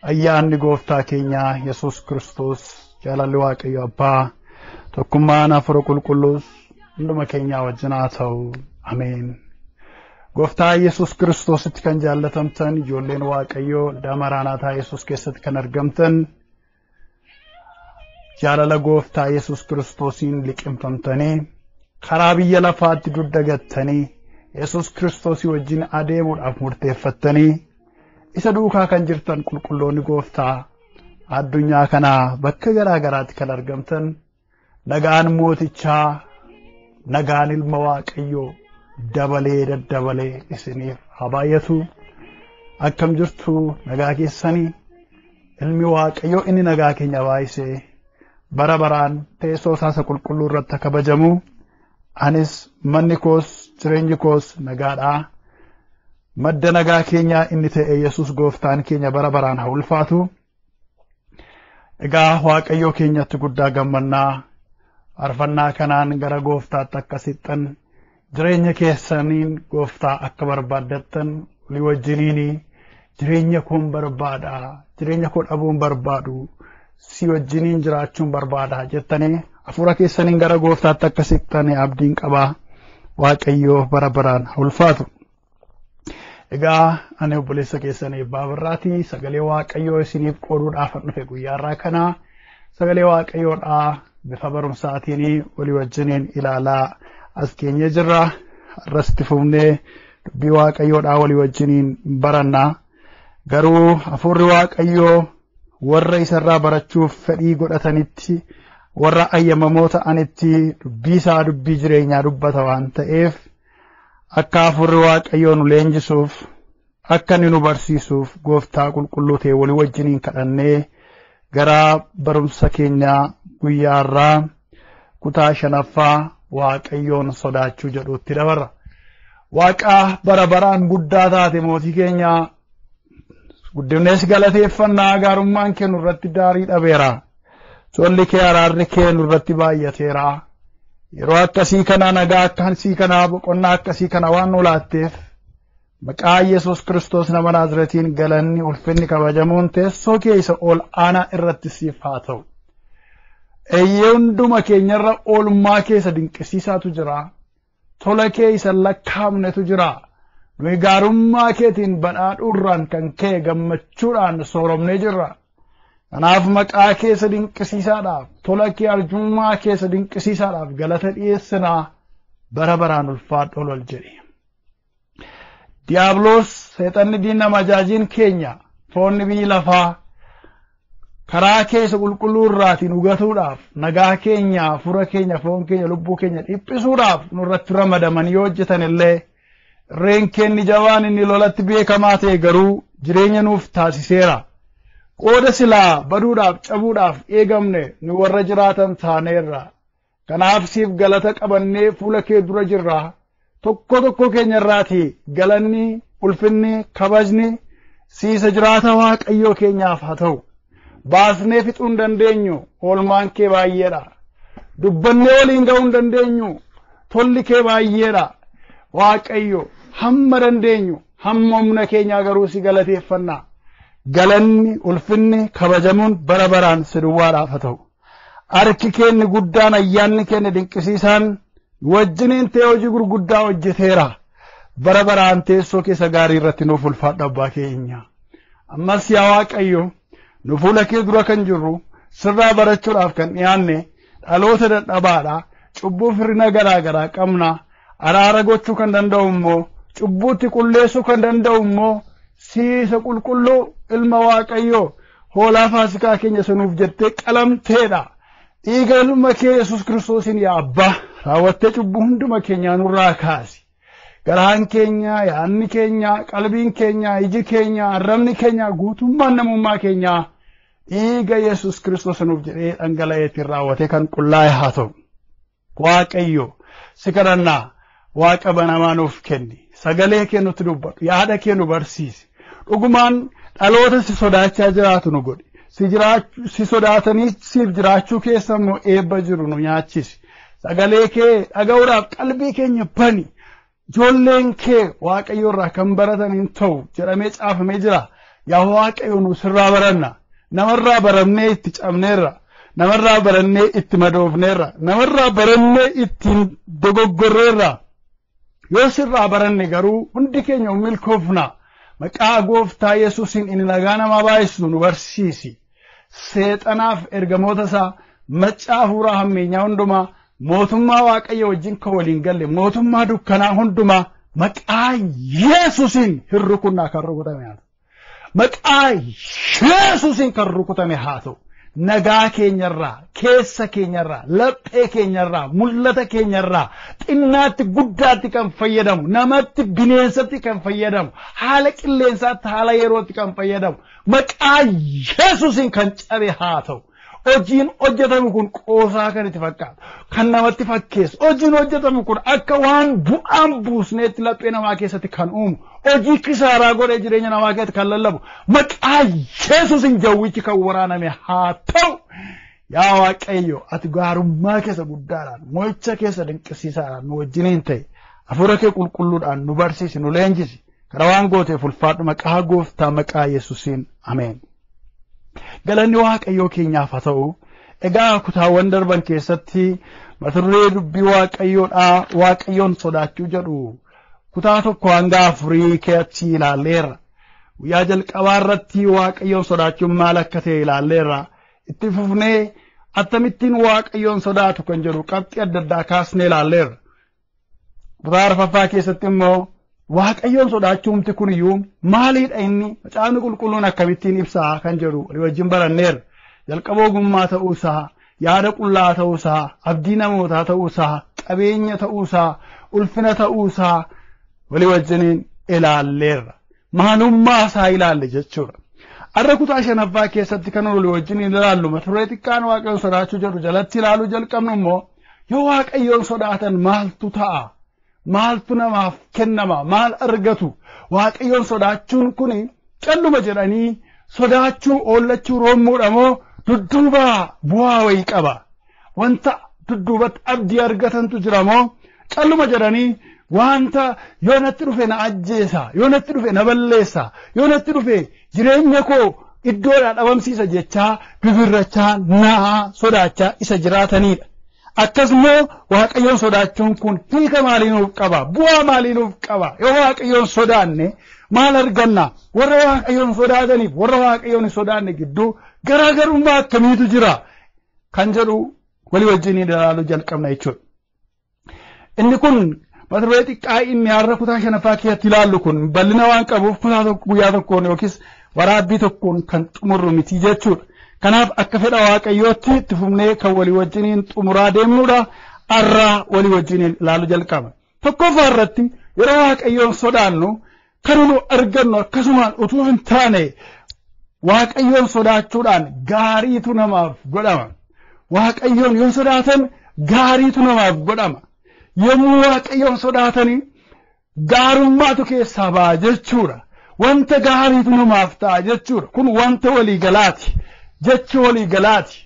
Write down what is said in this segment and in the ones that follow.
ayyaanni gooftaa keenya Yesuus Kiristoos jaalalli Waaqayyo Abbaa tokkummaan Hafuura Qulqulluus hunduma keenya wajjin haa ta'u ameen. Gooftaa Yesuus Kiristoositti kan jaallatamtan ijoolleen Waaqayyoo Maranaataa Yesuus keessatti kan argamtan jaalala gooftaa Yesuus Kiristoosiin liqimfamtanii karaa biyya lafaatti duddagattanii Yesuus Kiristoosii wajjin adeemuudhaaf murteeffattanii isa duukaa kan jirtan qulqulloonni gooftaa addunyaa kana bakka garaa garaatti kan argamtan nagaan mootichaa nagaan ilma Waaqayyoo dabalee daddabalee isiniif haa baay'atu. Akkam jirtu nagaa keessanii ilmi Waaqayyoo inni nagaa keenya baay'isee bara baraan teessoo isaa qulqulluu irratti kabajamu anis manni koos jireenyi koos nagaadhaa. Madda nagaa keenya inni ta'e Yesuus gooftaan keenya bara baraan haa ulfaatu. Egaa Waaqayyoo keenyatti guddaa gammannaa arfannaa kanaan gara gooftaatti akkasittan jireenya keessaniin gooftaa akka barbaaddattan walii wajjiniin jireenya koon barbaada jireenya koo dhabuun barbaadu si wajjiniin jiraachuun barbaada jettanii hafuura keessaniin gara gooftaatti akkasittan abdiin qabaa. Waaqayyoo bara baraan haa ulfaatu. Egaa ani obboleessa keessanii Baabirraati sagalee Waaqayyoo isiniif qooduudhaaf dhufe guyyaarraa kana sagalee Waaqayyoodhaa bifa barumsaatiin walii wajjiniin ilaalaa as keenya jirra. Irratti fufnee dubbii Waaqayyoodhaa walii wajjiniin barannaa. Garuu hafuurri Waaqayyoo warra isarraa barachuuf fedhii godhatanitti warra ayyamamoo ta'anitti dubbii isaa dubbii jireenyaa dubbata waan ta'eef akka hafuurri Waaqayyoo nu leenjisuuf akka inni nu barsiisuuf gooftaa qulqulluu ta'e walii wajjiniin kadhannee gara barumsa keenyaa guyyaarraa kutaa 5ffaa Waaqayyoon sodaachuu jedhuutti dabarra. Waaqa bara baraan guddaa taate mootii keenya guddinnes galateeffannaa gaarummaan kee nurratti daarii dhabeera. Tolli kee araarri kee nurratti baay'ateera. Yeroo akkasii kana nagaa akkasii kana boqonnaa akkasii kana waan nu laatteef maqaa Yesuus Kiristoos nama Naazreetiin galanni ulfinni kabajamuun teessoo kee isa ol aanaa irratti siif haa ta'u. Eeyyee hunduma keenyarra oolmaa kee isa dinqisiisaatu jira. Tola kee isa lakkaa'amnetu jira. Nuyi gaarummaa keetiin badhaadhuurraan kan kee gammachuudhaan sooromnee jirra. Kanaaf maqaa kee isa dinqisiisaadhaaf, tola kee arjummaa kee isa dinqisiisaadhaaf galata dhiyeessinaa bara baraan ulfaadhu ol jedhi. Diiyaabiloos seexanni diina majaajiin keenya foonni biyyi lafaa karaa kee isa qulqulluu irraatiin hugatuudhaaf nagaa keenya, fura keenya, foon keenya, lubbuu keenya dhiphisuudhaaf nurratti ramadamanii yoo hojjetan illee irreen keenni jabaan inni lolatti beekamaa ta'e garuu jireenya nuuf taasiseera. Qooda silaa baduudhaaf cabuudhaaf eegamne nu warra jiraatan taaneerra. Kanaaf siif galata qabannee fuula kee dura jirra. Tokko keenya irraati galanni, ulfinni, kabajni siisa jiraata Waaqayyoo keenyaaf haa ta'u. Baasnee fixuu hin dandeenyu, oolmaan kee baay'eedha. Dubbannee waliin ga'uu hin dandeenyu, tolli kee baay'eedha. Waaqayyo hamma dandeenyu, hamma humna keenyaa garuu si galateeffannaa. Galanni, ulfinni, kabajamuun bara baraan si duwwaadhaaf haa ta'u. Harki keenni guddaan, ayyaanni keenni dinqisiisaan wajjiniin ta'ee hojii gurguddaa hojjeteera. Bara baraan teessoo keessa gaarii irratti nuuf ulfaadhu abbaa keenya. Ammas yaa Waaqayyo nu fuula kee dura kan jirru sirraa barachuudhaaf kan dhiyaanne dhaloota dadhabaadha. Cubbuu firina garaa garaa qabna. Araara gochuu kan danda'u immoo, cubbuutti qulleessuu kan danda'u immoo siisa qulqulluu ilma Waaqayyoo hoolaa Faasikaa keenya sanuuf jettee qalamteedha. Dhiiga ilma kee Yesuus Kiristoosiin yaa Abbaa raawwattee cubbuu hunduma keenyaa nurraa kaasi. Garaan keenya, yaadni keenya, qalbiin keenya, iji keenya, arrabni keenya, guutummaan namummaa keenya dhiiga Yesuus Kiristoos sanuuf jedhee dhangala'eetiin raawwatee kan qullaa'e haa ta'u. Waaqayyo si kadhannaa Waaqa banamaa nuuf kenni. Sagalee kee nutti dubbadhu, yaada kee nu barsiisi. Dhugumaan dhaloota si sodaachaa jiraatu nu godhi. Si sodaatanii siif jiraachuu keessa immoo eebba jiru nu nyaachisi. Sagalee kee dhaga'uudhaaf qalbii keenya bani. Ijoolleen kee Waaqayyo irraa kan baratan hin ta'u jedhamee caafamee jira. Yaa Waaqayyo nu sirraa baranna. Namarraa barannee itti cabneerra. Namarraa barannee itti madoofneerra. Namarraa barannee ittiin dogoggorreerra. Yoo sirraa baranne garuu hundi keenya milkoofna. Maqaa Gooftaa Yesuusiin inni nagaa nama baay'isu nu barsiisi. Seexanaaf ergamoota isaa maccaa hafuuraa hammeenyaa hundumaa mootummaa Waaqayyo wajjin kan waliin galle mootummaa dukkanaa hundumaa maqaa Yesuusiin hin rukunnaa kan rukutame haa ta'u. Maqaa Yesuusiin kan rukutame haa ta'u. Nagaa keenyarraa, keessa keenyarraa, laphee keenyarraa, mul'ata keenyarraa, xinnaatti guddaatti kan fayyadamu, namatti bineensatti kan fayyadamu, haala qilleensaatti haala yerootti kan fayyadamu, maqaa Yesuusiin kan cabe haa ta'u. Hojiin hojjetamu kun qoosaa kan itti fakkaatu, kan namatti fakkeessu. Hojiin hojjetamu kun akka waan bu'aan buusneetti laphee namaa keessatti kan uumu, hojii kisaaraa godhee jireenya namaa keessatti kan lallabu, maqaa Yesuusiin jawwichi kan waraaname haa ta'u. Yaa Waaqayyo, ati gaarummaa keessa guddaadhaan, mo'icha keessa dinqisiisaadhaan nu wajjiniin ta'e, hafuura kee qulqulluudhaan nu barsiisi, nu leenjisi. Karaa waan gooteef ulfaadhu maqaa Gooftaa maqaa Yesuusiin. Ameen. Galanni Waaqayyoo keenyaaf haa ta'u. Egaa kutaawwan darban keessatti mata duree dubbii Waaqayyoodhaa Waaqayyoon sodaachuu jedhu kutaa tokko hanga afurii keessatti ilaalleerra. Guyyaa jalqabaa irratti Waaqayyoon sodaachuun maal akka ta'e ilaalleerra. Itti fufnee akkamittiin Waaqayyoon sodaatu kan jedhu qabxii adda addaa kaasnee ilaalleerra. Kutaa arfaffaa keessatti immoo Waaqayyoon sodaachuumti kun iyyuu maaliidha inni? Macaafni qulqulluun akkamittiin ibsaa kan jedhu walii wajjin baranneerra. Jalqaba ogummaa ta'uu isaa, yaada qullaa ta'uu isaa, abdii namootaa ta'uu isaa, qabeenya ta'uu isaa, ulfina ta'uu isaa walii wajjiniin ilaalleerra. Maalummaa isaa ilaalle jechuudha. Arra kutaa shanaffaa keessatti kan walii wajjiniin ilaallu mata duree xiqqaan Waaqayyoon sodaachuu jedhu jalatti ilaaluu jalqabnu immoo yoo Waaqayyoon sodaatan maaltu ta'a? maaltu namaaf kennama maal argatu waaqayyoon sodaachuun kun calluma jedhanii sodaachuu oollachuu roommuudha moo dudduuba bu'aa wayii qaba wanta dudduubatti abdii argatantu jira moo calluma jedhanii wanta yoo natti dhufe na ajjeesa yoo natti dhufe na balleessa yoo natti dhufe jireenya koo iddoodhaa dhabamsiisa jechaa bibirrachaa naa sodaachaa isa jiraatanidha. Akkasumoo waaqayyoon sodaachuun kun hiika maalii nuuf qaba bu'aa maalii nuuf qaba yoo waaqayyoon sodaanne maal arganna warra waaqayyoon sodaataniif warra waaqayyoon hin sodaanne gidduu garaagarummaa akkamiitu jira kan jedhu walii wajjin ilaaluu jalqabna jechuudha. Inni kun mata duree xiqqaa inni har'a kutaa shanaffaa keessatti ilaallu kun bal'ina waan qabuuf kutaa tokko guyyaa tokkoon yookiis waraabbii tokkoon kan xumurru miti jechuudha. Kanaaf akka fedha waaqayyootti itti fufnee kan walii wajjiniin xumuraa deemnuudha har'a walii wajjiniin ilaaluu jalqaba. Tokkoffaa irratti yeroo waaqayyoon sodaannu kan nu argannu akkasumaan utuu hin taane waaqayyoon sodaachuudhaan gaariitu namaaf godhama. Waaqayyoon yoo sodaatan gaariitu namaaf godhama. Yommuu waaqayyoon sodaatanii gaarummaatu keessaa ba'a jechuudha. Wanta gaariitu namaaf ta'a jechuudha. Kun wanta waliigalaati. Jecha waliigalaati.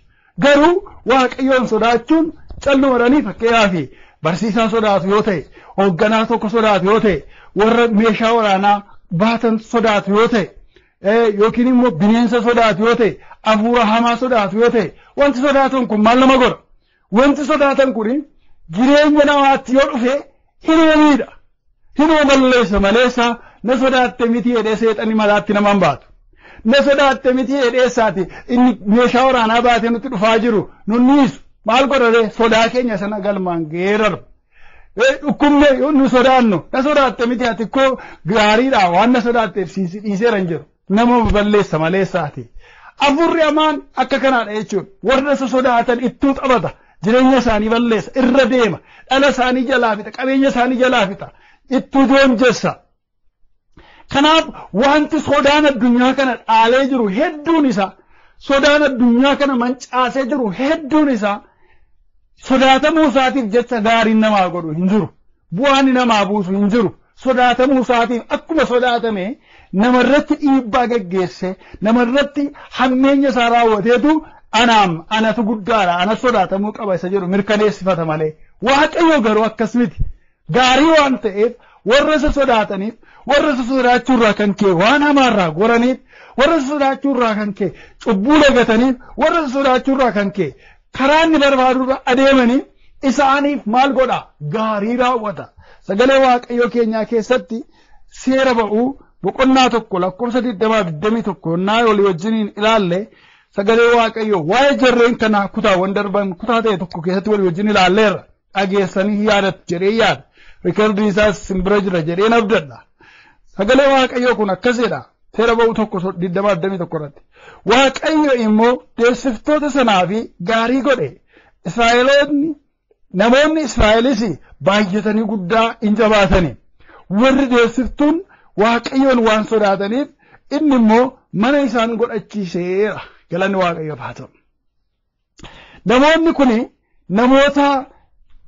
Garuu waaqayyoon sodaachuun callumadhanii fakkeenyaaf barsiisaa sodaatu yoo ta'e, hoogganaa tokko sodaatu yoo ta'e, warra meeshaa waraanaa baatan sodaatu yoo ta'e, yookiin immoo bineensa sodaatu yoo ta'e, hafuura hamaa sodaatu yoo ta'e, wanti sodaatan kun maal nama godha? Wanti sodaatan kun jireenya namaatti yoo dhufe hinuumiidha. Hinuu balleessa maleessa na sodaatte miti jedhee seexanni malaatti namaan baatu. Na sodaatte miti jedheessaati inni meeshaa waraanaa baatee nutti dhufaa jiru nunniisu maal godhate sodaa keenya sana galmaan geeraru. Dhukkubne nu sodaannu na sodaatte miti ati koo gaariidha waan na sodaatteef dhiiseera hin jiru. Nama balleessa maleessaati. Hafuurri hamaan akka kanaadha jechuudha. Warra sodaatan ittuu taphata. Jireenya isaanii balleessa irra deema. Dhala isaanii jalaa fixa. Qabeenya isaanii jalaa fixa. Ittuu joonjessa. Kanaaf wanti sodaan addunyaa kana dhaalee jiru hedduun isaa sodaan addunyaa kana mancaasee jiru hedduun isaa sodaatamuu isaatiif jecha gaariin namaa godhu hin jiru. Bu'aan namaa buusu hin jiru. Sodaatamuu isaatiif akkuma sodaatame namarratti dhiibbaa geggeesse namarratti hammeenya isaa raawwateetu anatu guddaadha ana sodaatamuu qaba isa jedhu mirkaneessifata malee waaqayyo garuu akkas miti. Gaarii waan ta'eef warra isa sodaataniif warra isa sodaachuurraa kan kee waan hamaarraa goraniif warra isa sodaachuurraa kan kee cubbuu lagataniif warra isa sodaachuurraa kan kee karaa inni barbaadurra adeemaniif isaaniif maal godha gaarii raawwata. Sagalee waaqayyoo keenyaa keessatti seera ba'uu boqonnaa tokko lakkoofsa 21 naa walii wajjiniin ilaalle sagalee waaqayyoo waa'ee jarreen kanaa kutaawwan darban kutaa ta'e tokko keessatti walii wajjin ilaalleerra dhageessanii yaadattu jedhee yaada. Rikardiin isaas simbira jira jedheen abdadha. Sagalee waaqayyoo kun akkasidha. Seera ba'uu tokko 21 irratti. Waaqayyo immoo deessiftoota sanaa fi gaarii godhe. Israa'eloonni namoonni Israa'elis baay'atanii guddaa in jabaatani. Warri deessiftuun waaqayyoon waan sodaataniif inni immoo mana isaan godhachiiseera. Galanni waaqayyoof haa ta'u. Namoonni kun namoota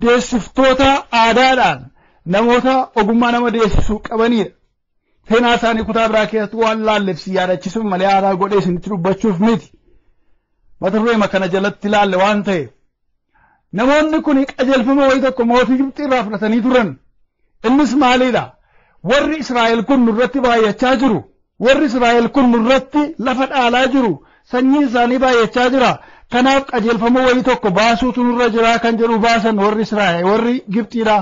deessiftoota aadaadhaan namoota ogummaa nama deessisuu qabanidha. Seenaa isaanii kutaa biraa keessatti waan laallefsi yaadachisuuf malee aadaa godhee isinitti dubbachuuf miti. Mata duree kana jalatti ilaalle waan ta'eef. Namoonni kun qajeelfama wayii tokko mootii Gibxii irraa fudhatanii turan. Innis maalidha? Warri Israa'el kun nurratti baay'achaa jiru. Warri Israa'el kun nurratti lafa dhaalaa jiru. Sanyiin isaanii baay'achaa jira. Kanaaf qajeelfama wayii tokko baasuutu nurra jira kan jedhu baasan warri Israa'el warri Gibxiidha.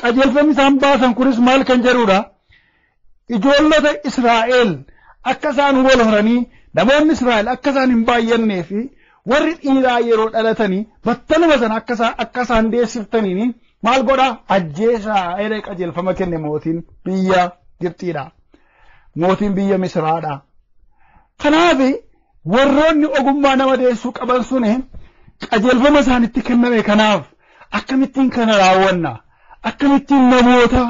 Qajeelfamni isaan baasan kunis maal kan jedhudha? Ijoollota Israa'el akka isaan wal horanii namoonni Israa'el akka isaan hin baay'annee fi warri dhiiraa yeroo dhalatanii battaluma sana akka isaan deessiftaniin maal godha? Ajjeesaa jedhee qajeelfama kenne mootiin biyya Gibxiidha. Mootiin biyya Misraadha. Kanaaf warroonni ogummaa nama deessuu qaban suni qajeelfama isaanitti kenname kanaaf akkamittiin kana raawwanna? Akkamittiin namoota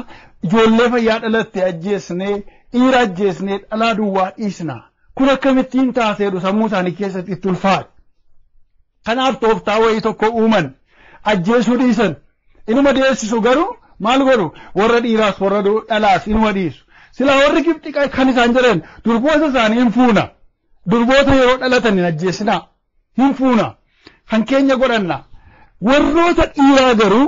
ijoollee fayyaa dhalatte ajjeesnee dhiira ajjeesnee dhalaa duwwaa dhiisna? Kun akkamittiin taaseedhu sammuu isaanii keessatti itti ulfaate. Kanaaf tooftaa wayii tokko uuman ajjeesuu dhiisan. Inuma deessisu garuu maal godhu warra dhiiraas warra dhalaas in wadiisu sila warri Gibxi kan isaan jedhan durboota isaanii hin fuuna durboota yeroo dhalatan hin ajjeesina hin fuuna kan keenya godhanna warroota dhiiraa garuu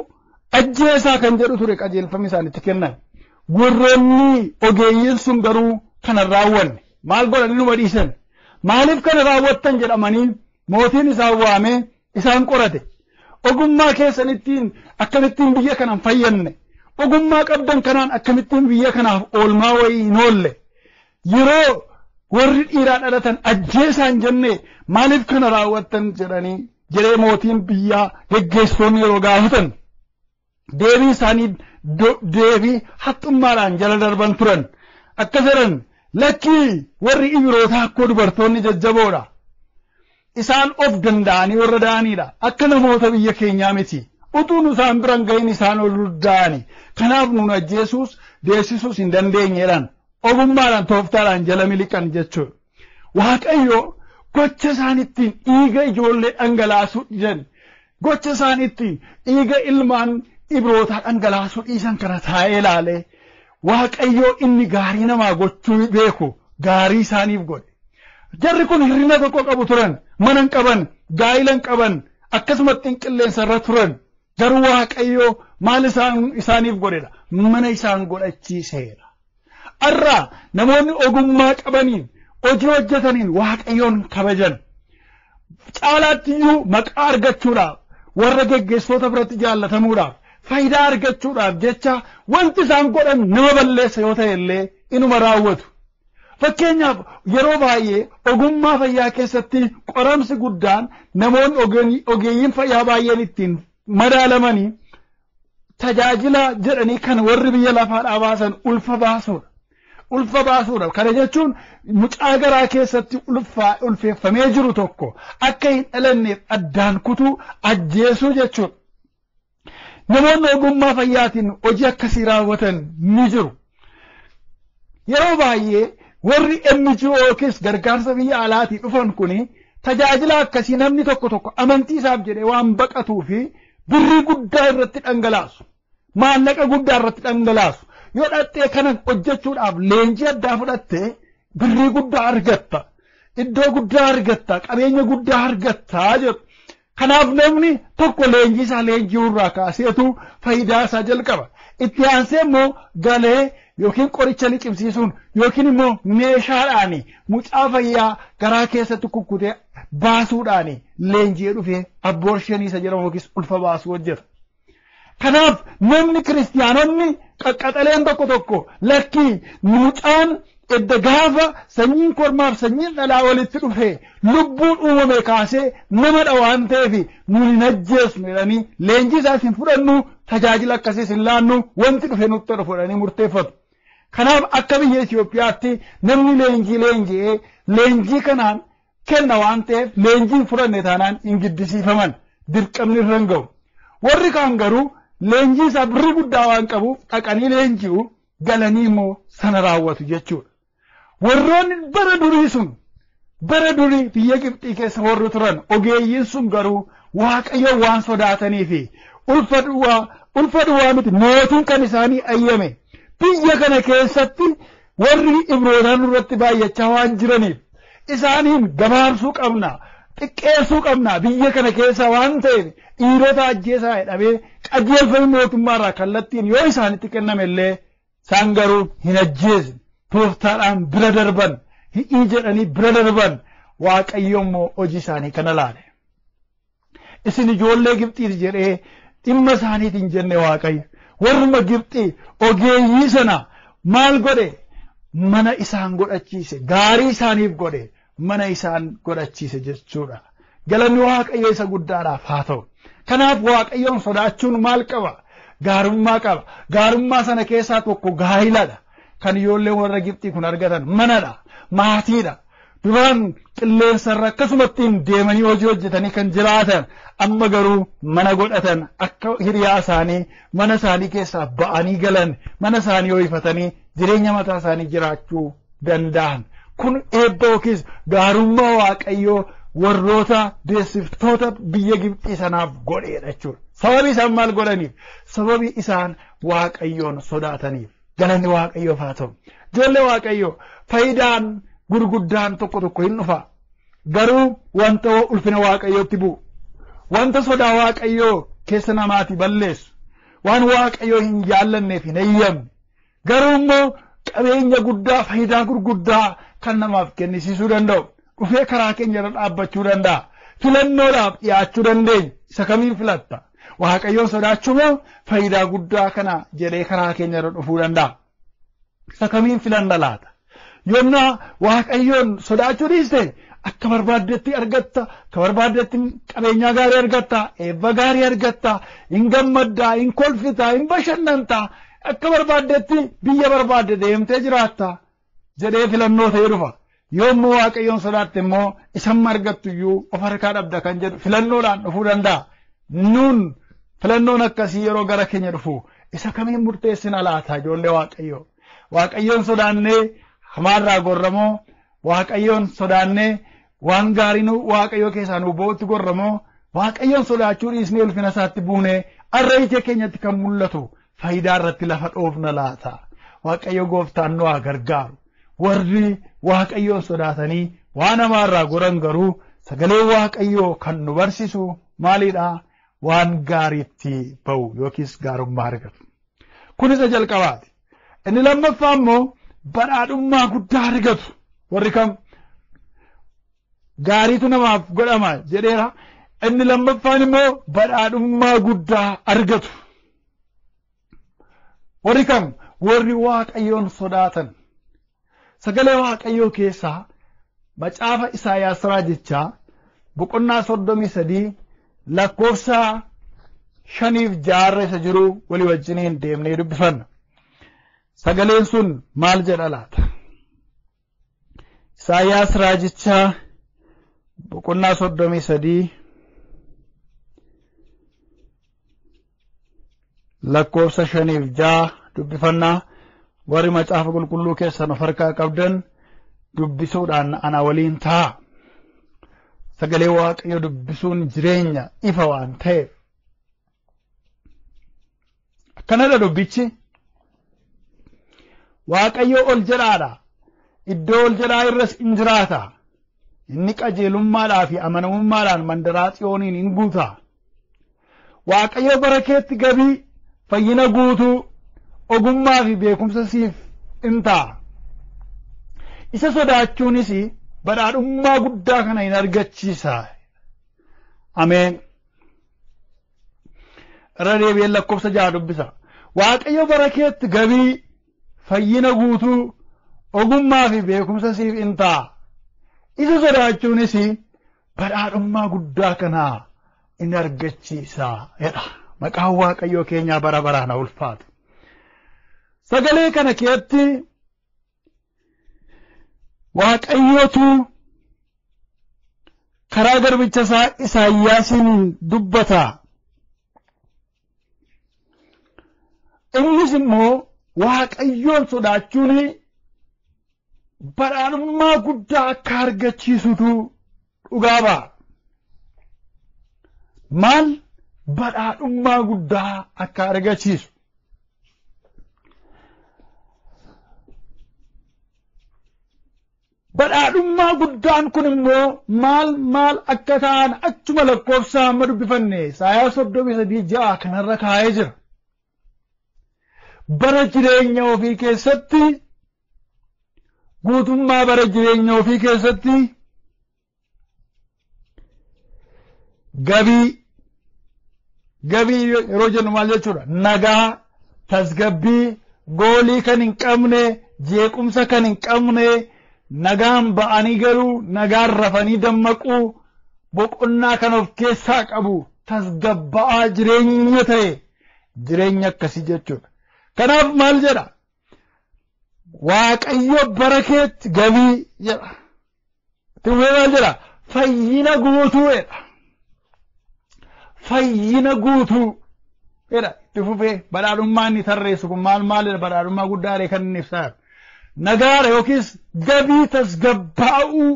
ajjeesaa kan jedhu ture qajeelfama isaanitti kennan warroonni ogeeyyiin sun garuu kana raawwanne maal godhan inuma dhiisan maaliif kana raawwattan jedhamanii mootiin isaan waamee isaan qorate ogummaa keessanittiin akkamittiin biyya kanaan fayyanne ogummaa qabdan kanaan akkamittiin biyya kanaaf oolmaa wayii hin oolle yeroo warri dhiiraa dhalatan ajjeesaan jenne maaliif kana raawwattan jedhanii jedhee mootiin biyyaa geggeessitoonni yeroo gaafatan deebii isaanii deebii haxxummaadhaan jala darban turan akka jedhan lakkii warri Ibirootaa akkoo dubartoonni jajjaboodha isaan of danda'anii warra da'aniidha akka namoota biyya keenyaa miti utuun isaan biran gahin isaan ol da'ani kanaaf nuun ajjeesuus deessisuus hin dandeenyeedhaan ogummaadhaan tooftaadhaan jala miliqan jechuudha Waaqayyo gocha isaanittiin dhiiga ijoollee dhangalaasuu dhiisan gocha isaanittiin dhiiga ilmaan Ibrootaa dhangalaasuu dhiisan kana taa'ee ilaalee Waaqayyo inni gaarii namaa gochuu beeku gaarii isaaniif godhe jarri kun hirrina tokko qabu turan manan qaban gaa'ilan qaban akkasumatti qilleensa irra turan garuu Waaqayyo maal isaaniif godhedha mana isaan godhachiiseera arra namoonni ogummaa qabaniin hojii hojjetaniin Waaqayyoon kabajan caalaattiyyuu maqaa argachuudhaaf warra geggeessitoota biratti jaallatamuudhaaf faayidaa argachuudhaaf jecha wanti isaan godhan nama balleessa yoo ta'e illee inuma raawwatu fakkeenyaaf yeroo baay'ee ogummaa fayyaa keessatti qoramsi guddaan namoonni ogeeyyiin fayyaa baay'een ittiin madaalamanii tajaajila jedhanii kan warri biyya lafaadhaa baasan ulfa baasuudha kana jechuun mucaa garaa keessatti ulfeeffamee jiru tokko akka hin dhalanneef addaan kutuu ajjeesuu jechuudha namoonni ogummaa fayyaatiin hojii akkasii raawwatan ni jiru yeroo baay'ee warri NGO yookiis gargaarsa biyya alaatii dhufan kuni tajaajila akkasii namni tokko amantii isaaf jedhee waan baqatuu fi birrii guddaa irratti dhangalaasu maallaqa guddaa irratti dhangalaasu yoo dhattee kana hojjechuudhaaf leenjii addaa fudhattee birrii guddaa argatta iddoo guddaa argatta qabeenya guddaa argatta jedhu kanaaf namni tokko leenjii isaa leenjii irraa kaaseetu faayidaa isaa jalqaba itti aansee immoo galee yookiin qoricha liqimsiisuun yookiin immoo meeshaadhaan mucaa fayyaa garaa keessatti kukkutee baasuudhaan leenjii dhufee abortion isa jedhamu yookiis ulfa baasuu hojjeta kanaaf namni kiristiyaanonni qaqqaxaleen tokko lakkii mucaan edda gaafa sanyiin kormaaf sanyiin dhalaa walitti dhufee lubbuun uumame kaasee namadha waan ta'eef nuun hin ajjeesnu jedhanii leenjii isaas hin fudhannu tajaajila akkasiis hin laannu wanti dhufe nutti dhufu jedhanii murteeffatu kanaaf akka biyya Itoophiyaatti namni leenjii kanaan kenna waan ta'eef leenjiin fudhanne taanaan hin giddisiifaman dirqamni irra hin ga'u warri kaan garuu leenjii isaa birrii guddaa waan qabuuf dhaqanii leenji'u galanii immoo sana raawwatu jechuudha warroonni bara durii biyya Gibxii keessa warri turan ogeeyyiin sun garuu Waaqayyo waan sodaatanii fi ulfa duwwaa miti mootiin kan isaanii ayyame biyya kana keessatti warri Ibrootaan irratti baay'achaa waan jiraniif isaaniin gabaabsuu qabna xiqqeessuu qabna biyya kana keessa waan ta'eef dhiirota ajjeesaa jedhamee qajeelfamni mootummaarraa kallattiin yoo isaanitti kenname illee isaan garuu hin ajjeesne tooftaadhaan bira darban hi'ii jedhanii bira darban Waaqayyo immoo hojii isaanii kana laale isin ijoollee Gibxiiti jedhee dhimma isaaniitiin jenne Waaqayyo warruma Gibxii ogeeyyii sana maal godhe mana isaan godhachiise gaarii isaaniif godhe mana isaan godhachiise jechuudha galanni Waaqayyo isa guddaadhaaf haa ta'u kanaaf Waaqayyoon sodaachuun maal qaba gaarummaa qaba gaarummaa sana keessaa tokko gaa'iladha kan ijoollee warra Gibxii kun argatan manadha maatiidha duraan qilleensarra akkasumattiin deemanii hojii hojjetanii kan jiraatan amma garuu mana godhatan akka hiriyaa isaanii mana isaanii keessaa ba'anii galan mana isaanii ho'ifatanii jireenya mataa isaanii jiraachuu danda'an kun eebba yookiis gaarummaa Waaqayyoo warroota deessiftoota biyya Gibxii sanaaf godheedha jechuudha sababii isaan maal godhaniif sababii isaan waaqayyoon sodaataniif galanni waaqayyoof haa ta'u. Ijoollee waaqayyoo faayidaan gurguddaan tokko hin dhufa garuu wanta ulfina waaqayyootti bu'u wanta sodaa waaqayyoo keessa namaati balleessu waan waaqayyoo hin jaallanneef hin eeyyamne garuu immoo qabeenya guddaa faayidaa gurguddaa kan namaaf kennisiisuu danda'u dhufee karaa keenya irra dhaabbachuu danda'a. Filannoodhaaf dhiyaachuu dandeenya isa kamiin filatta waaqayyoon sodaachuu moo faayidaa guddaa kana jedhee karaa keenya irra dhufuu danda'a. Isa kamiin filanna laata yommuu waaqayyoon sodaachuu dhiiste akka barbaaddetti argatta akka barbaaddetti qabeenya gaarii argatta eebba gaarii argatta hin gammaddaa hin kolfitaa hin bashannantaa akka barbaaddetti biyya barbaadde deemtee jiraatta jedhee filannoo ta'ee dhufa. Yommuu waaqayyoon sodaatte immoo isan argattu iyyuu of harkaa dhabda kan jedhu filannoodhaan dhufuu danda'a. Nuun filannoon akkasii yeroo gara keenya dhufu isa kamiin murteessina laata ijoollee waaqayyoo. Waaqayyoon sodaannee hamaarraa gorramoo waaqayyoon sodaannee waan gaarii waaqayyoo keessaa nu bootti gorramoo waaqayyoon sodaachuu dhiisnee ulfina isaatti buunee arra ija keenyatti kan mul'atu faayidaa irratti lafa dhoofna laata. Waaqayyo gooftaan nu haa gargaaru. Warri waaqayyoon sodaatanii waan hamaarraa goran garuu sagalee waaqayyoo kan nu barsiisu maalidha waan gaariitti ba'u yookiis gaarummaa argatu. Kun isa jalqabaati. Inni lammaffaa immoo badhaadhummaa guddaa argatu. Warri kam gaariitu namaaf godhama jedheera. Inni lammaffaan immoo badhaadhummaa guddaa argatu. Warri kam warri waaqayyoon sodaatan. Sagalee waaqayyoo keessaa macaafa Isaayaas raajichaa boqonnaa 33 lakkoofsa 5-6 isa jiru walii wajjiniin deemnee dubbifanna. Sagaleen sun maal jedha laata? Isaayaas raajichaa boqonnaa 33 lakkoofsa 5-6 dubbifannaa. Warri macaafa qulqulluu keessan of harkaa qabdan dubbisuudhaan ana waliin ta'a. Sagalee waaqayyoo dubbisuun jireenya ifa waan ta'eef. Akkanadha dubbichi. Waaqayyoo ol jedhaadha. Iddoo ol jedhaa irras in jiraata. Inni qajeelummaadhaa fi amanamummaadhaan mandaraa Xiyooniin in guuta. Waaqayyoo bara keetti gabii fayyina guutuu ogummaa fi beekumsa siif in ta'a. Isa sodaachuunis badhaadhummaa guddaa kana hin argachiisa. Ameen. Irra deebi'ee lakkoofsa 6 dubbisa. Waaqayyo bara keetti gabii fayyina guutuu ogummaa fi beekumsa siif in ta'a. Isa sodaachuunis badhaadhummaa guddaa kana in argachiisa jedha. Maqaan waaqayyoo keenyaa bara baraan haa ulfaatu. Sagalee kana keessatti waaqayyootu karaa garbicha isaa Isaayyaasiin dubbata. Innis immoo waaqayyoon sodaachuun badhaadhummaa guddaa akka argachiisutu dhugaa ba'a. Maal badhaadhummaa guddaa akka argachiisu. Badhaadhummaa guddaan kun immoo maal akka ta'an achuma lakkoofsa amma dubbifanne Isaayaas 33:6 kanarra kaa'ee jira. Bara jireenya ofii keessatti guutummaa bara jireenya ofii keessatti gabii yeroo jennu maal jechuudha? Nagaa, tasgabbii, goolii kan hin qabne, jeequmsa kan hin qabne, nagaan ba'anii garuu nagaan rafanii dammaquu boqonnaa kan of keessaa qabu tasgabba'aa jireenya ta'e jireenya akkasii jechuudha. Kanaaf maal jedha? Waaqayyo bara keetti gabii jedha. Tumee maal jedha? Fayyina guutuu jedha. Fayyina guutuu jedha. Itti fufee badhaadhummaa inni tarreessu kun maalidha? Badhaadhummaa guddaalee kan inni ibsaa. Nagaara yookiis gabii tasgabbaa'uu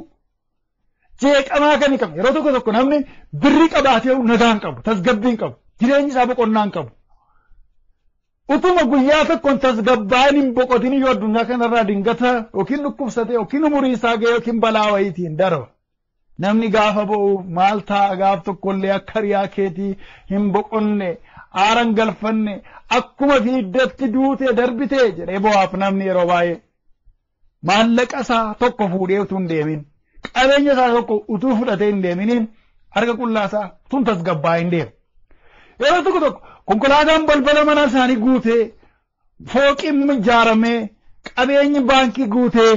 jeeqamaa kan hin qabne. Yeroo tokko namni birrii qabaatee nagaan qabu, tasgabbiin qabu, jireenyi isaa boqonnaan qabu. Utuma guyyaa tokkoon tasgabbaa'in hin boqotin yoo addunyaa kanarraa dingata yookiin dhukkubsate yookiin umurii isaa ga'e yookiin balaa wayiitiin darba. Namni gaafa bo'u maal ta'a gaaf tokkollee akka riyaa keetii hin boqonne aaran galfanne akkuma fiiddatti duutee darbitee jedhee bo'aaf namni yeroo baay'ee. Maallaqa isaa tokko fuudhee utuu hin deemin qabeenya isaa tokko utuu fudhatee hin deeminiin harka qullaa isaa tun tasgabbaa'ee hin deemu. Yeroo tokko konkolaataan balbala mana isaanii guutee fooqiin ijaaramee qabeenyi baankii guutee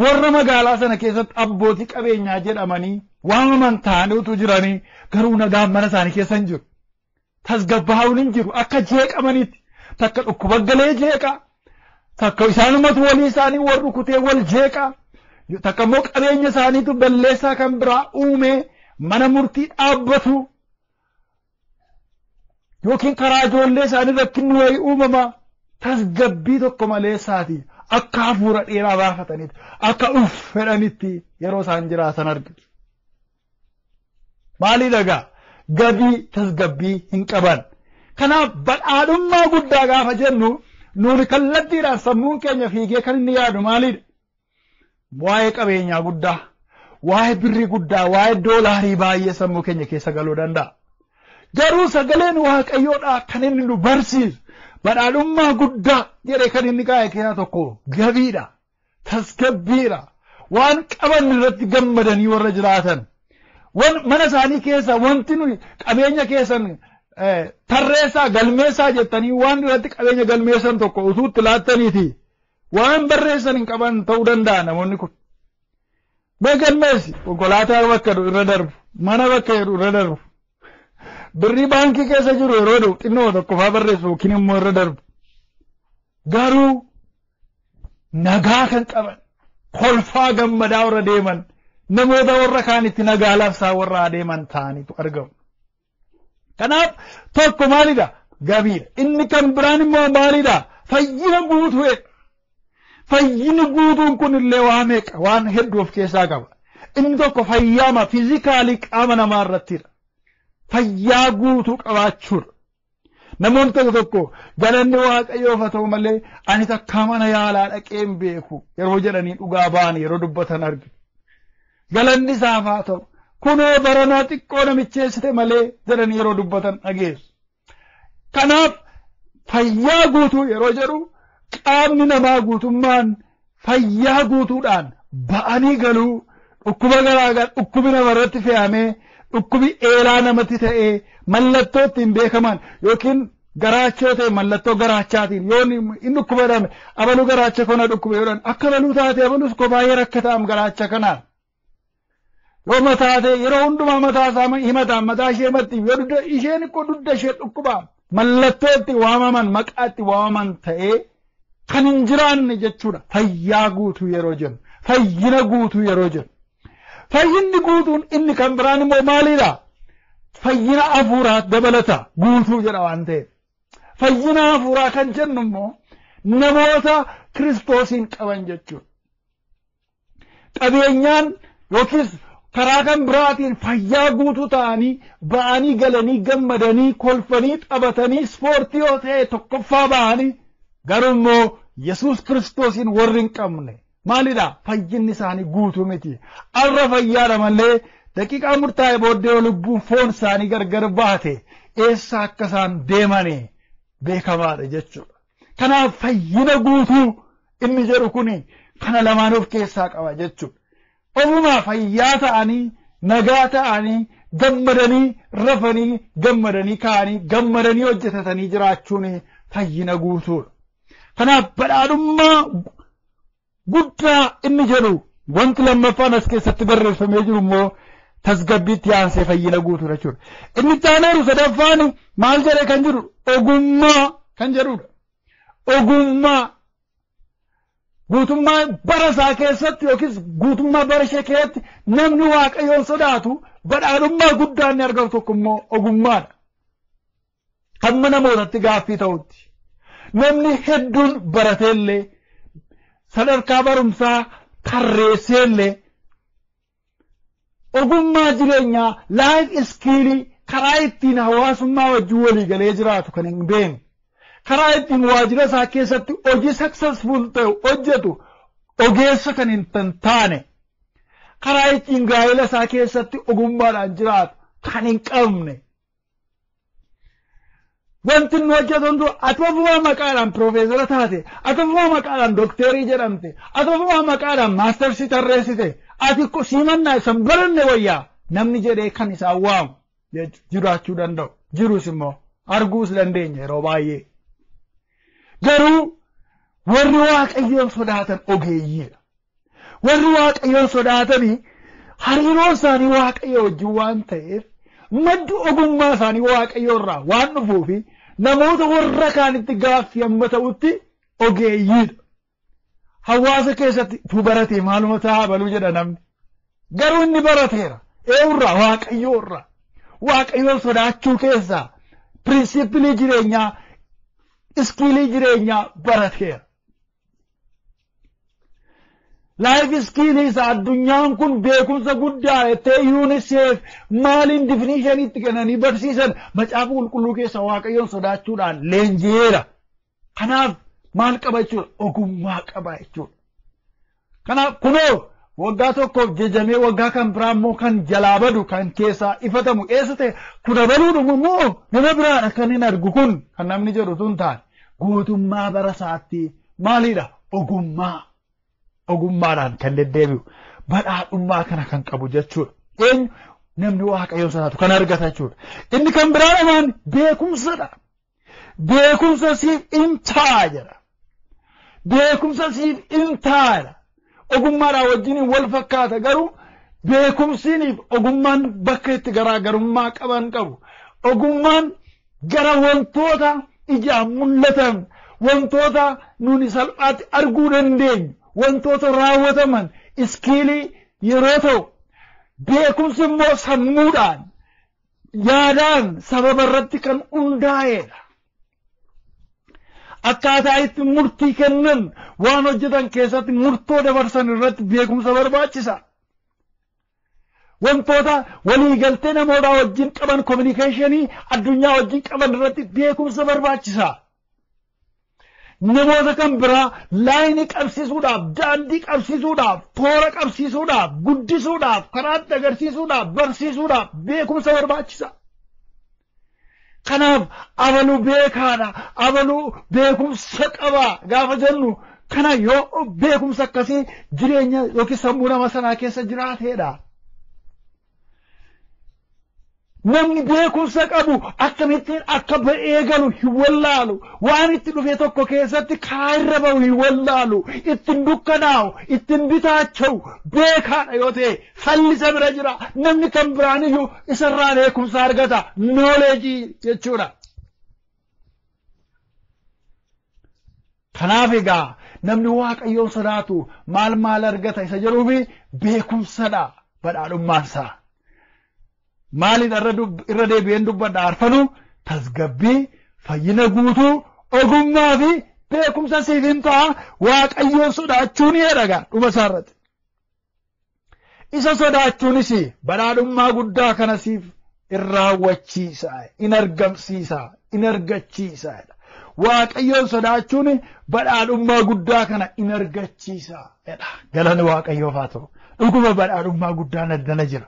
warra magaalaa sana keessatti abbootii qabeenyaa jedhamanii waamaman ta'anii utuu jiranii garuu nagaan mana isaanii keessa hin jiru. Tasgabbaa'uun hin jiru akka jeeqamanitti takka dhukkuba galee jeeqa takka isaanumatu walii isaanii wal rukutee wal jeeqa takka immoo qabeenya isaaniitu balleessaa kan biraa uumee mana murtii dhaabbatu yookiin karaa ijoollee isaanii rakkinni wayii uumama tasgabbii tokko malee isaati akka hafuura dheeraa baafatanitti akka fedhanitti yeroo isaan jiraatan argatu. Maalii dhagaa gabii tasgabbii hin qaban. Kanaaf badhaadhummaa guddaa gaafa jennu nuuni kallattiidhaan sammuun keenya fiigee kan inni yaadu maalidha? Waa'ee qabeenyaa guddaa, waa'ee birrii guddaa, waa'ee doolaarii baay'ee sammuu keenya keessa galuu danda'a. Garuu sagaleen Waaqayyoodhaa kan inni nu barsiisu badhaadhummaa guddaa jedhee kan inni kaa'e keessaa tokko gabiidha, tasgabbiidha, waan qaban irratti gammadanii warra jiraatan. Mana isaanii keessa wanti nuyi qabeenya keessan tarreessaa galmeessaa jettanii waan irratti qabeenya galmeessan tokko utuu itti laattaniiti waan barreessan hin qaban ta'uu danda'a namoonni kun. Galmeessi konkolaataa bakka irra darbu, mana bakka irra darbu, birrii baankii keessa jiru yeroo ta'u xinnoo tokko faa barreessu yookiin immoo irra darbu. Garuu nagaa kan qaban, kolfaa gammadaa warra deeman, namoota warra kaanitti nagaa labsaa warra adeeman ta'anitu argamu. Kanaaf tokko maalidha? Gabiidha. Inni kan biraan immoo maalidha? Fayyina guutuudha. Fayyini guutuun kun illee waa meeqa? Waan hedduu of keessaa qaba. Inni tokko fayyaama fiizikaalii qaama namaa irrattidha. Fayyaa guutuu qabaachuudha. Namoonni tokko galanni Waaqayyoof haa ta'u malee ani takka mana yaalaa dhaqee hin beeku yeroo jedhanii dhugaa ba'an yeroo dubbatan argina. Galanni isaaf haa ta'u. Kunoo baranaa xiqqoo namicheessite malee jedhanii yeroo dubbatan dhageessu. Kanaaf fayyaa guutuu yeroo jedhu qaamni namaa guutummaan fayyaa guutuudhaan ba'anii galuu dhukkuba garaagaraa dhukkubi namarratti fe'amee dhukkubi eelaa namatti ta'ee mallattoo ittiin beekaman yookiin garaachoo ta'e mallattoo garaachaatiin yoo inni dhukkuba jedhame abaluu garaacha kana dhukkube yoodhaan akka abaluu taate abaluus koo baay'ee rakkataan garaacha kanaan. Yoo mataa ta'e yeroo hundumaa mataa isaa himataan mataa ishee himatti yoo dudda isheen ikkoo dudda ishee dhukkubaa mallattoo itti waamaman maqaa itti waamaman ta'ee kan hin jiraanne jechuudha. Fayyaa guutuu yeroo jennu fayyina guutuu yeroo jennu fayyinni guutuun inni kan biraan immoo maalidha? Fayyina hafuuraa dabalata guutuu jedha waan ta'eef fayyina hafuuraa kan jennu immoo namoota Kiristoosiin qaban jechuudha. Qabeenyaan yookiis karaa kan biraatiin fayyaa guutuu ta'anii ba'anii galanii gammadanii kolfanii taphatanii ispoortii yoo ta'e tokkoffaa ba'anii garuu immoo Yesuus Kiristoosiin warri hin qabne maalidha? Fayyinni isaanii guutuu miti. Arra fayyaadha malee daqiiqaa murtaa'e booddee lubbuun foon isaanii gargar baate eessa akka isaan deemane beekamaadha jechuudha. Kanaaf fayyina guutuu inni jedhu kuni kana lamaan of keessaa qaba jechuudha. Ofumaa fayyaa ta'anii nagaa ta'anii gammadanii rafanii gammadanii ka'anii gammadanii hojjetatanii jiraachuun fayyina guutuudha. Kanaaf badhaadhummaa guddaa inni jedhu wanti lammaffaan as keessatti barreeffamee jiru immoo tasgabbiitti aansee fayyina guutuudha jechuudha. Inni taaneeru sadaffaan maal jedhee kan jiru ogummaa kan jedhudha. Ogummaa guutummaa bara isaa keessatti yookiis guutummaa bara ishee keessatti namni Waaqayyoon sodaatu badhaadhummaa guddaa inni argamu tokko immoo ogummaadha. Hamma namootatti gaaffii ta'utti namni hedduun barateellee sadarkaa barumsaa tarreesseellee ogummaa jireenyaa laayif iskiilii karaa ittiin hawaasummaa wajjin walii galee jiraatu kan hin beekne, karaa ittiin waajjira isaa keessatti hojii successful ta'u hojjetu ogeessa kan hin taane, karaa ittiin gaa'ela isaa keessatti ogummaadhaan jiraatu kan hin qabne. Wanti nu hojjetu ati ofuma maqaadhaan piroofeesara taate, ati ofuma maqaadhaan dookterii jedhamte, ati ofuma maqaadhaan maastersii tarreessite, ati simannaa isan baranne wayyaa namni jedhee kan isaan waamu jiraachuu danda'u. Jirus immoo arguus dandeenya yeroo baay'ee. Garuu warri Waaqayyoon sodaatan ogeeyyiidha. Warri Waaqayyoon sodaatanii hariiroon isaanii Waaqayyo wajjin waan ta'eef maddu ogummaa isaanii Waaqayyo irraa waan dhufuufi namoota warra kaanitti gaaffii amma ta'utti ogeeyyiidha. Hawaasa keessatti tu barate maaluma ta'a baluu jedha namni. Garuu inni barateera. Eewurraa Waaqayyo irraa. Waaqayyoon sodaachuu keessaa pirinsipilii jireenyaa, iskiilii jireenyaa barateera. Life iskiilii isaa addunyaan kun beekumsa guddaa jettee UNICEF maaliin definiishaniitti kennanii barsiisan macaafa qulqulluu keessa Waaqayyoon sodaachuudhaan leenji'eera. Kanaaf maal qaba jechuudha? Ogummaa qaba jechuudha. Kanaaf kunoo waggaa tokkoof jejamee waggaa kan biraa immoo kan jalaa badu kan keessaa ifatamu eessa ta'e kuna baluudhuma immoo nama biraadha kan hin argu kun kan namni jedhu tun taane guutummaa bara isaatti maalidha? Ogummaa. Ogummaadhaan kan deddeebi'u badhaadhummaa kana kan qabu jechuudha. Eenyu namni Waaqayyoon sodaatu kan argata jechuudha. Inni kan biraa dhamaan beekumsadha. Beekumsa siif in ta'a jedha. Beekumsa siif in ta'a. Ogummaadhaan wajjin wal fakkaata garuu beekumsiiniif ogummaan bakka itti garaagarummaa qaban qabu. Ogummaan gara wantoota ijaan mul'atan, wantoota nuti salphaatti arguu dandeenyu, wantoota raawwataman iskiilii yeroo ta'u, beekumsi immoo sammuudhaan yaadaan sababa irratti kan hundaa'edha. Akkaataa itti murtii kennan waan hojjetan keessatti murtoo dabarsan irratti beekumsa barbaachisa. Wantoota waliigaltee namoota wajjin qaban kominikeeshinii addunyaa wajjin qaban irratti beekumsa barbaachisa. Namoota kan biraa laayinii qabsiisuudhaaf, daandii qabsiisuudhaaf, toora qabsiisuudhaaf, guddisuudhaaf, karaatti agarsiisuudhaaf, barsiisuudhaaf beekumsa barbaachisa. Kanaaf abaluu beekaadha, abaluu beekumsa qaba gaafa jennu kana yoo beekumsa akkasii jireenya yookiin sammuu nama sanaa keessa jiraateedha. Namni beekumsa qabu akkamittiin akka ba'ee galu hin wallaalu, waan itti dhufe tokko keessatti karaa irra bahu hin wallaalu, ittiin dukkanaa'u, ittiin bitaachaa'u beekaadha yoo ta'e fallisa bira jira. Namni kan biraan iyyuu isarraa beekumsa argata, nooleejii jechuudha. Kanaaf egaa namni Waaqayyoon sodaatu maal argata isa jedhuufi beekumsadha badhaadhummaansaa. Maaliin irra deebi'een dubbadha arfanu tasgabbii, fayyina guutuu, ogummaa fi beekumsa siif hin ta'a. Waaqayyoon sodaachuun jedhagaa dhuma isaarratti. Isa sodaachuunis badhaadhummaa guddaa kana siif in raawwachiisa, in argamsiisa, in argachiisa. Waaqayyoon sodaachuun badhaadhummaa guddaa kana in argachiisa. Galanni Waaqayyoof haa ta'u. Dhuguma badhaadhummaa guddaan addana jira.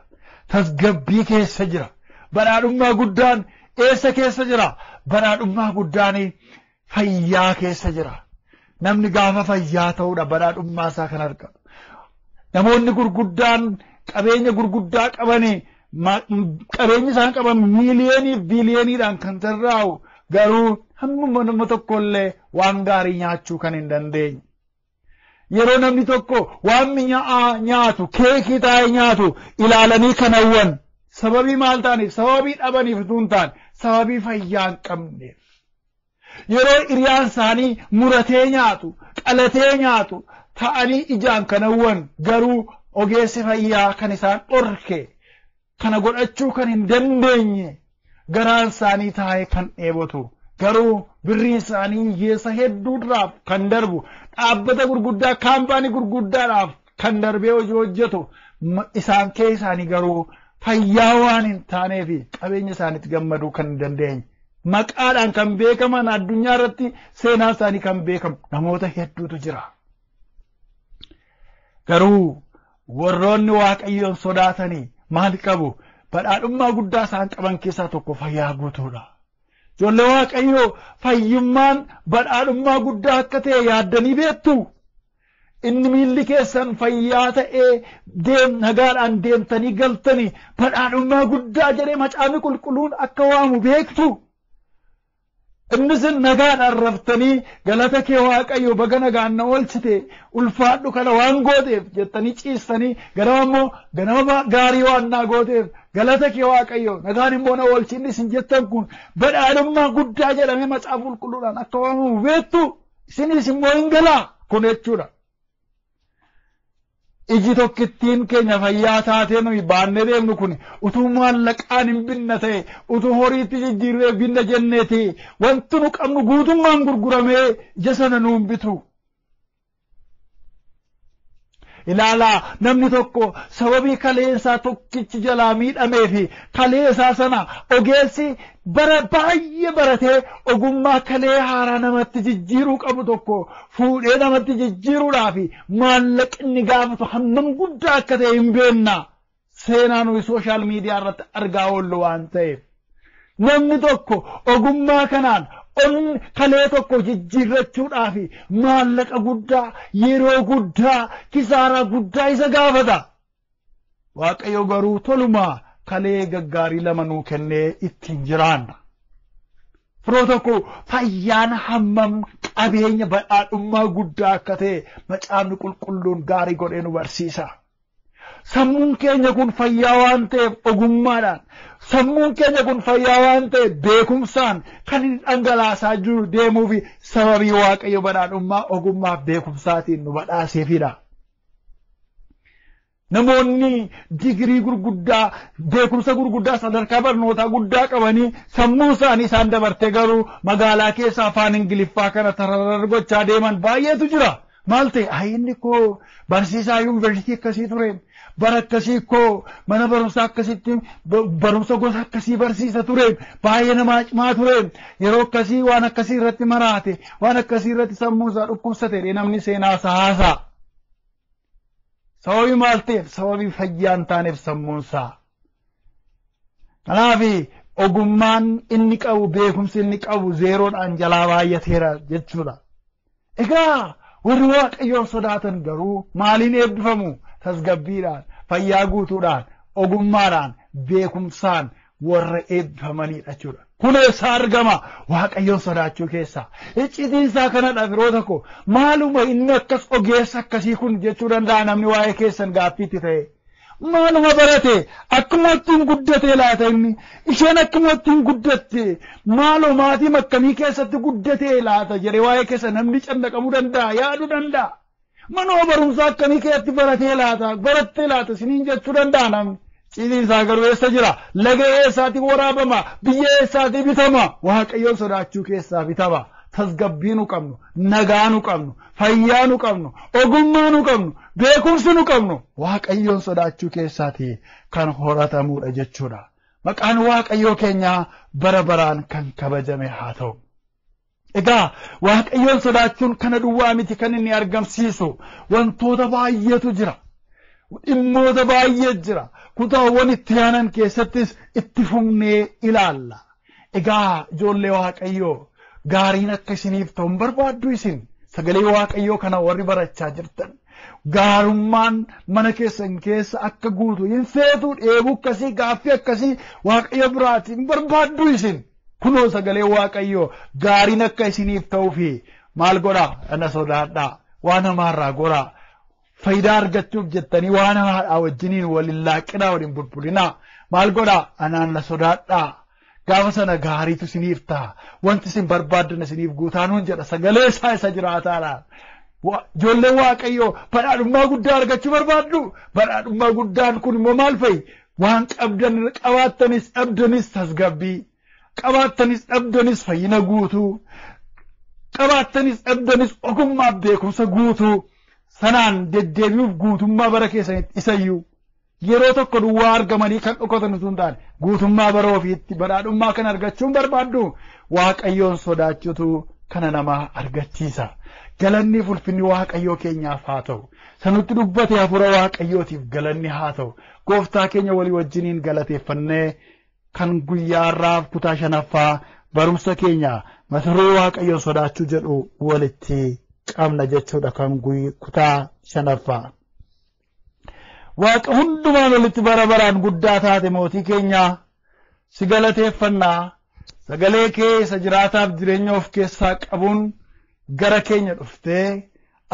Tasgabbii keessa jira. Badhaadhummaa guddaan eessa keessa jira? Badhaadhummaa guddaan fayyaa keessa jira. Namni gaafa fayyaa ta'uudha badhaadhummaa isaa kan argatu. Namoonni gurguddaan qabeenya gurguddaa qabanii qabeenyi isaan qaban miiliyoonii fi biiliyooniidhaan kan tarraa'u garuu hammuma nama tokkollee waan gaarii nyaachuu kan hin dandeenye. Yeroo namni tokko waan mi'aawaa nyaatu, keekii taa'ee nyaatu ilaalanii kan hawwan sababii maal ta'aniif? Sababii dhabaniif utuu hin taane sababii fayyaa hin qabneef. Yeroo hiriyaan isaanii muratee nyaatu, qalatee nyaatu ta'anii ijaan kan hawwan garuu ogeessi fayyaa kan isaan dhorke, kana godhachuu kan hin dandeenye, garaan isaanii taa'ee kan dheebotu. Garuu birriin isaanii hiyyeessa hedduudhaaf kan darbu, dhaabbata gurguddaa, kaampaanii gurguddaadhaaf kan darbee hojii hojjetu, isaan keessaanii garuu fayyaa waan hin taaneef qabeenya isaaniitti gammaduu kan hin dandeenye maqaadhaan kan beekaman addunyaa irratti seenaa isaanii kan beekamu namoota hedduutu jira. Garuu warroonni Waaqayyoon sodaatanii maal qabu? Badhaadhummaa guddaa isaan qaban keessaa tokko fayyaa guutuudha. Ijoollee Waaqayyoo fayyummaan badhaadhummaa guddaa akka ta'e yaaddanii beektu. Inni miilli keessan fayyaa ta'ee nagaadhaan deemtanii galtanii badhaadhummaa guddaa jedhee macaafni qulqulluun akka waamu beektu. Innis nagaadhaan raftanii galata kee Waaqayyo baga nagaan na oolchite ulfaadhu kana waan gooteef jettanii ciistanii ganama gaarii waan naa gooteef galata kee Waaqayyo nagaan immoo na oolchinni isin jettan kun badhaadhummaa guddaa jedhamee macaafa qulqulluudhaan akka waamamu beektu. Isinis immoo hin galaa kun jechuudha. Iji tokkittiin keenya fayyaa taatee nuyi baannee deemnu kun utuu maallaqaan hin binna ta'e utuu horiitti jijjiirree binna jenneeti wanti nu qabnu guutummaan gurguramee ija sana nu hin bitu. Ilaalaa namni tokko sababii kaleensaa tokkichi jalaa miidhamee fi kaleessaa sana ogeessi baay'ee baratee ogummaa kalee haaraa namatti jijjiiruu qabu tokko fuudhee namatti jijjiiruudhaaf maallaqni gaafatu hammam guddaa akka ta'e hin beekna. Seenaa nuyi sooshaal miidiyaa irratti argaa oollu waan ta'eef namni tokko ogummaa kanaan kalee tokko jijjiirrachuudhaaf maallaqa guddaa yeroo guddaa kisaaraa guddaa isa gaafata. Waaqayyo garuu tolumaa kalee gaggaarii lama nuu kennee ittiin jiraanna. Firoo tokko fayyaan hammam qabeenya badhaadhummaa guddaa akka ta'e macaafni qulqulluun gaarii godhee nu barsiisa. Sammuun keenya kun fayyaa waan ta'eef ogummaadhaan sammuun keenya kun fayyaa waan ta'eef beekumsaan kan inni dhangalaasaa jiru deemuuf sababii Waaqayyo badhaadhummaa ogummaaf beekumsaatiin nu badhaaseefidha. Namoonni digirii gurguddaa beekumsa gurguddaa sadarkaa barnootaa guddaa qabanii sammuu isaanii isaan dabartee garuu magaalaa keessa afaan Ingiliffaa kana tararar gochaa deeman baay'eetu jira. Maal ta'e inni koo barsiisaa yuunivarsiitii akkasii ture. Bara akkasii koo mana barumsaa akkasitti barumsa gosa akkasii barsiisa ture. Baay'ee nama cimaa ture. Yeroo akkasii waan akkasii irratti maraate waan akkasii irratti sammuu isaa dhukkubsate namni seenaa isaa haasa'a. Sababii maal ta'eef sababii fayyaa hin taaneef sammuun isaa. Kanaaf ogummaan inni qabu beekumsi inni qabu zeeroodhaan jalaa baay'ateera jechuudha. Egaa warri Waaqayyoon sodaatan garuu maaliin eebbifamu? Tasgabbiidhaan, fayyaa guutuudhaan, ogummaadhaan, beekumsaan warra eebbifamanidha jechuudha. Kun eessaa argama? Waaqayyoon sodaachuu keessaa. Iccitiinsaa kanadha firoota koo. Maaluma inni akkas ogeessa akkasii kun jechuu danda'a namni waa'ee keessan gaaffiitti ta'e. Maaluma barate akkuma ittiin guddate laata inni isheen akkuma ittiin guddatte maaloo maatiin akkamii keessatti guddate laata jedhee waa'ee keessa namni cannaqamuu danda'a yaaduu danda'a. Manoo barumsaa akkamii keessatti barattee laata isiniin jechuu danda'a namni. Iccitiinsaa garuu eessa jira? Laga eessaatii waraabama? Biyya eessaatii bitama? Waaqayyoon sodaachuu keessaa bitama. Tasgabbii nu qabnu, nagaa nu qabnu, fayyaa nu qabnu, ogummaa nu qabnu, beekumsi nu qabnu Waaqayyoon sodaachuu keessaatii kan horatamudha jechuudha. Maqaan Waaqayyoo keenyaa bara baraan kan kabajame haa ta'u. Egaa Waaqayyoon sodaachuun kana duwwaa miti kan inni argamsiisu wantoota baay'eetu jira. Dhimmoota baay'ee jira. Kutaawwan itti aanan keessattis itti fufnee ilaalla. Egaa ijoollee Waaqayyoo gaariin akka isiniif ta'u barbaaddu isin sagalee Waaqayyoo kana warri barachaa jirtan gaarummaan mana keessan keessa akka guutu hin feetu dheebuu akkasii gaaffii akkasii Waaqayyo biraatiin barbaaddu isin kunoo sagalee Waaqayyoo gaariin akka isiniif ta'uu fi maal godhaa ana sodaadhaa waan hamaarraa godhaa faayidaa argachuuf jettanii waan hamaadhaa wajjiniin waliin laaqinaa waliin bulbulinaa maal godhaa anaan na sodaadhaa. Gaafa sana gaariitu isiniif ta'a. Wanti isin barbaaddan isiniif guutaanuun jedha sagalee isaa isa jiraataadhaan. Ijoolleen Waaqayyoo badhaadhummaa guddaa argachuu barbaaddu. Badhaadhummaa guddaan kun immoo maal fa'i? Waan qabdan qabaattanis dhabdanis tasgabbii. Qabaattanis dhabdanis fayyina guutuu. Qabaattanis dhabdanis ogummaaf beekumsa guutuu. Sanaan deddeebi'uuf guutummaa bara keessanitti isayyuu. yeroo tokko duwwaa argamanii kan dhokatan sun taane guutummaa bara ofiitti badhaadhummaa kan argachuun barbaaddu Waaqayyoon sodaachuutu kana nama argachiisa. Galanni ulfinni Waaqayyoo keenyaaf haa ta'u. Sanutti dubbate hafuura Waaqayyootiif galanni haa ta'u. Gooftaa keenya walii wajjiniin galateeffannee kan guyyaa irraaf kutaa shanaffaa barumsa keenya mata duree Waaqayyoon sodaachuu jedhu walitti qabna jechuudha kan kutaa shanaffaa. Waaqa hundumaan walitti bara baraan guddaa taate mootii keenya si galateeffannaa. Sagalee kee isa jiraataaf jireenya of keessaa qabuun gara keenya dhuftee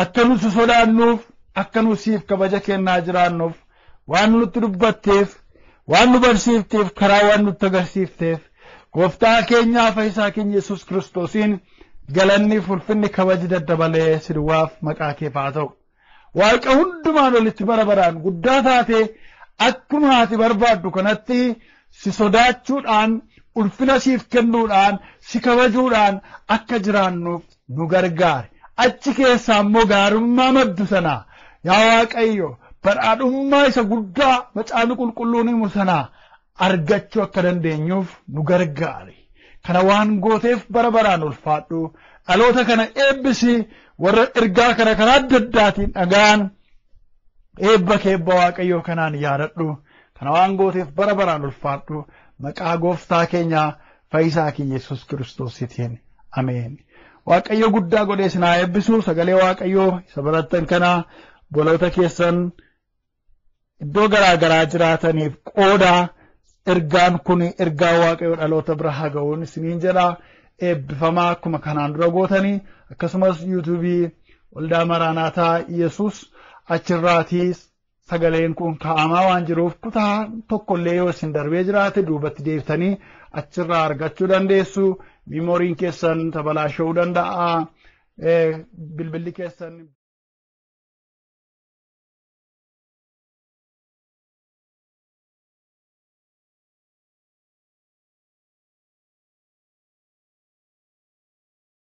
akka nu si sodaannuuf akka nu siif kabaja kennaa jiraannuuf waan nutti dubbatteef waan nu barsiifteef karaa waan nutti agarsiifteef gooftaa keenyaa fayyisaa keenya Yesuus Kiristoosiin galanni ulfinni kabaji daddabalee si duwwaaf maqaa keef haa ta'u. Waaqa hundumaan walitti bara baraan guddaa taate akkuma ati barbaaddu kanatti si sodaachuudhaan ulfina siif kennuudhaan si kabajuudhaan akka jiraannuuf nu gargaari. Achi keessaa immoo gaarummaa maddu sanaa yaa Waaqayyo badhaadhummaa isa guddaa macaafni qulqulluun himu sanaa argachuu akka dandeenyuuf nu gargaari. Kana waan gooteef bara baraan ulfaadhu. Dhaloota kana eebbisi. Warra ergaa kana karaa adda addaatiin dhagaan eebba keebba Waaqayyoo kanaan yaadadhu. Kana waan gooteef bara baraan ulfaadhu. Maqaa gooftaa keenya fayyisaa keenya Yesuus Kiristoosiitiin ameen. Waaqayyo guddaa godhee isin haa eebbisu. Sagalee Waaqayyoo isa barattan kana boloota keessan iddoo garaa garaa jiraataniif qooda ergaan kun ergaa Waaqayyoo dhaloota bira haa ga'uun isiniin jedha. Eebbifamaa akkuma kanaan dura gootanii akkasumas yuutuubii waldaa Maraanaataa Yesuus achirraatii sagaleen kun kaa'amaa waan jiruuf kutaa tokkollee yoo isin darbee jiraate duubatti deeftanii achirraa argachuu dandeessu. Miimooriin keessan tabalaasha'uu danda'a. Bilbilli keessan